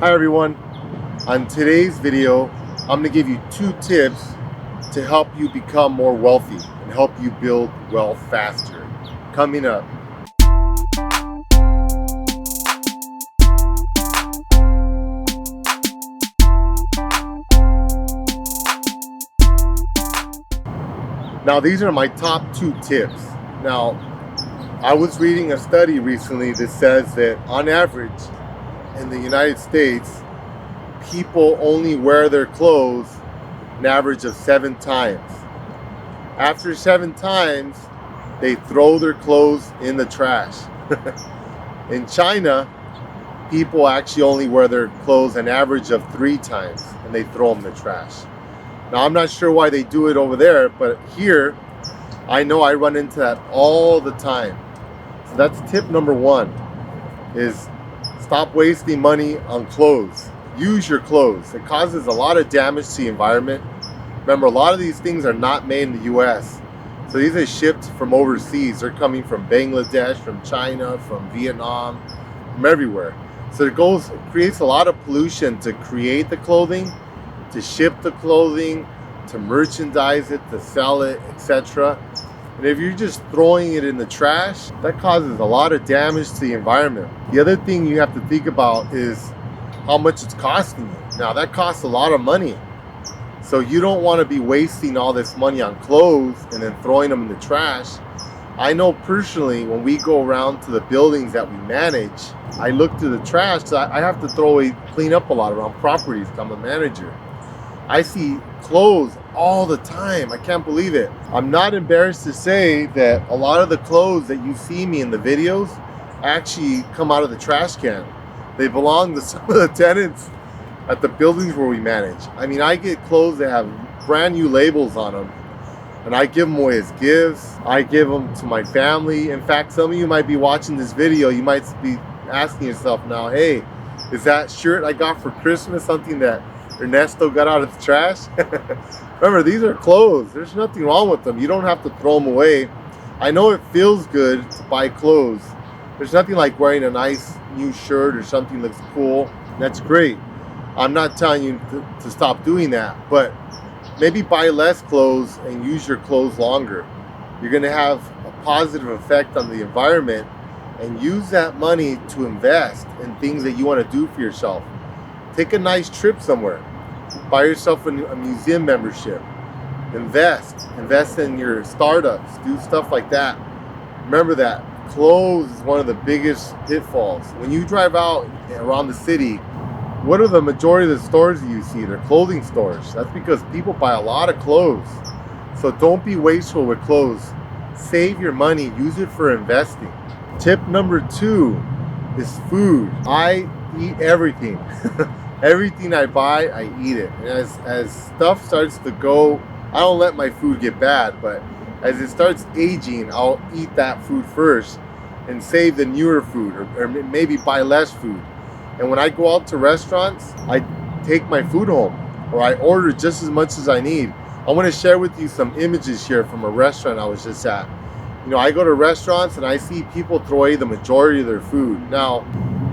Hi everyone. On today's video, I'm going to give you 2 tips to help you become more wealthy and help you build wealth faster. Coming up. Now these are my top 2 tips. Now, I was reading a study recently that says that on average in the United States, people only wear their clothes an average of 7 times. After 7 times, they throw their clothes in the trash. In China, people actually only wear their clothes an average of 3 times and they throw them in the trash. Now, I'm not sure why they do it over there, but here, I know I run into that all the time. So that's tip number 1, is stop wasting money on clothes. Use your clothes. It causes a lot of damage to the environment. Remember, a lot of these things are not made in the US. So these are shipped from overseas. They're coming from Bangladesh, from China, from Vietnam, from everywhere. So it creates a lot of pollution to create the clothing, to ship the clothing, to merchandise it, to sell it, etc. And if you're just throwing it in the trash, that causes a lot of damage to the environment. The other thing you have to think about is how much it's costing you. Now that costs a lot of money. So you don't want to be wasting all this money on clothes and then throwing them in the trash. I know personally, when we go around to the buildings that we manage, I look through the trash. So I have to clean up a lot around properties. I'm a manager. I see clothes all the time. I can't believe it. I'm not embarrassed to say that a lot of the clothes that you see me in the videos actually come out of the trash can. They belong to some of the tenants at the buildings where we manage. I mean, I get clothes that have brand new labels on them, and I give them away as gifts. I give them to my family. In fact, some of you might be watching this video. You might be asking yourself now, hey, is that shirt I got for Christmas something that Ernesto got out of the trash? Remember, these are clothes. There's nothing wrong with them. You don't have to throw them away. I know it feels good to buy clothes. There's nothing like wearing a nice new shirt or something that looks cool. That's great. I'm not telling you to stop doing that, but maybe buy less clothes and use your clothes longer. You're going to have a positive effect on the environment, and use that money to invest in things that you want to do for yourself. Take a nice trip somewhere. Buy yourself a museum membership. Invest in your startups. Do stuff like that. Remember that clothes is one of the biggest pitfalls. When you drive out around the city, what are the majority of the stores that you see? They're clothing stores. That's because people buy a lot of clothes. So don't be wasteful with clothes. Save your money. Use it for investing. Tip number 2 is food. I eat everything. Everything I buy, I eat it. And as stuff starts to go, I don't let my food get bad, but as it starts aging, I'll eat that food first and save the newer food, or maybe buy less food. And when I go out to restaurants, I take my food home, or I order just as much as I need. I want to share with you some images here from a restaurant I was just at. You know, I go to restaurants and I see people throw away the majority of their food. Now,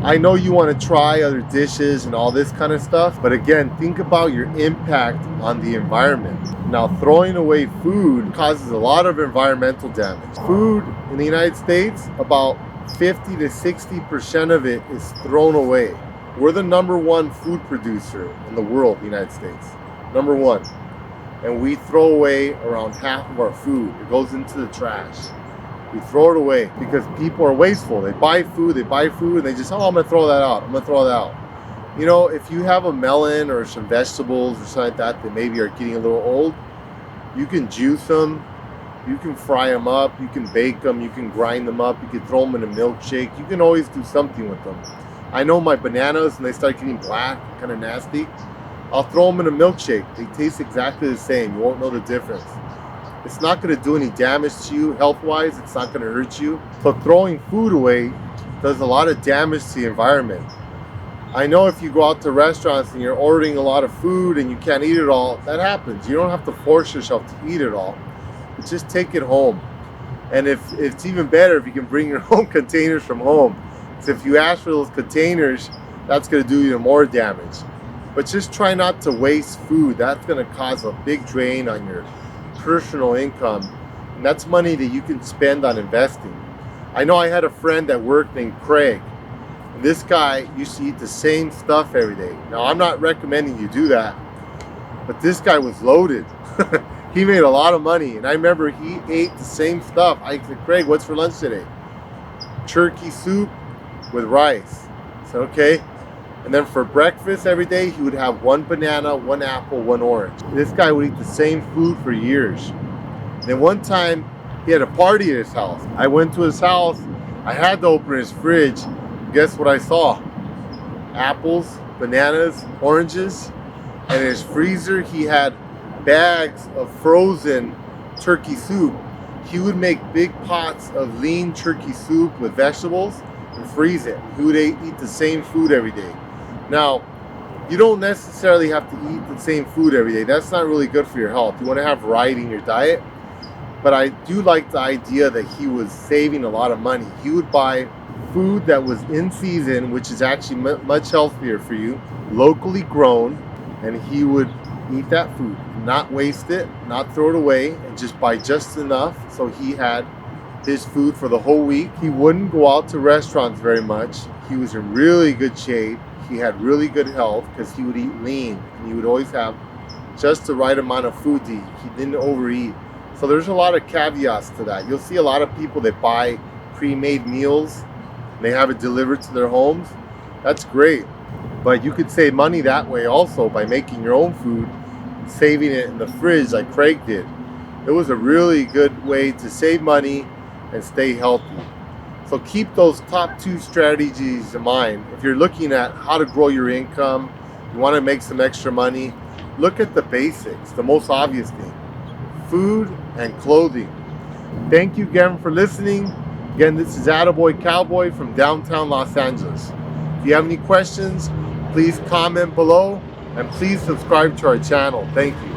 I know you want to try other dishes and all this kind of stuff, but again, think about your impact on the environment. Now, throwing away food causes a lot of environmental damage. Food in the United States, about 50 to 60% of it is thrown away. We're the #1 food producer in the world, the United States. #1. And we throw away around half of our food. It goes into the trash. We throw it away because people are wasteful. They buy food, and they just, I'm gonna throw that out. You know, if you have a melon or some vegetables or something like that maybe are getting a little old, you can juice them, you can fry them up, you can bake them, you can grind them up, you can throw them in a milkshake. You can always do something with them. I know my bananas, and they start getting black, kind of nasty, I'll throw them in a milkshake. They taste exactly the same. You won't know the difference. It's not going to do any damage to you health-wise. It's not going to hurt you. So throwing food away does a lot of damage to the environment. I know if you go out to restaurants and you're ordering a lot of food and you can't eat it all, that happens. You don't have to force yourself to eat it all, but just take it home. And if it's even better if you can bring your own containers from home. So if you ask for those containers, that's going to do you more damage. But just try not to waste food. That's going to cause a big drain on your personal income. And that's money that you can spend on investing. I know I had a friend at work named Craig. And this guy used to eat the same stuff every day. Now, I'm not recommending you do that, but this guy was loaded. He made a lot of money. And I remember he ate the same stuff. I said, Craig, what's for lunch today? Turkey soup with rice. I said, okay. And then for breakfast every day, he would have 1 banana, 1 apple, 1 orange. This guy would eat the same food for years. And then one time, he had a party at his house. I went to his house. I had to open his fridge. Guess what I saw? Apples, bananas, oranges. And in his freezer, he had bags of frozen turkey soup. He would make big pots of lean turkey soup with vegetables and freeze it. He would eat the same food every day. Now, you don't necessarily have to eat the same food every day. That's not really good for your health. You want to have variety in your diet. But I do like the idea that he was saving a lot of money. He would buy food that was in season, which is actually much healthier for you, locally grown, and he would eat that food, not waste it, not throw it away, and just buy just enough so he had his food for the whole week. He wouldn't go out to restaurants very much. He was in really good shape. He had really good health because he would eat lean, and he would always have just the right amount of food to eat. He didn't overeat. So there's a lot of caveats to that. You'll see a lot of people that buy pre-made meals, and they have it delivered to their homes. That's great. But you could save money that way also by making your own food, saving it in the fridge like Craig did. It was a really good way to save money and stay healthy. So keep those top 2 strategies in mind. If you're looking at how to grow your income, you want to make some extra money, look at the basics, the most obvious thing: food and clothing. Thank you again for listening. Again, this is AttaBoyCowBoy from downtown Los Angeles. If you have any questions, please comment below, and please subscribe to our channel. Thank you.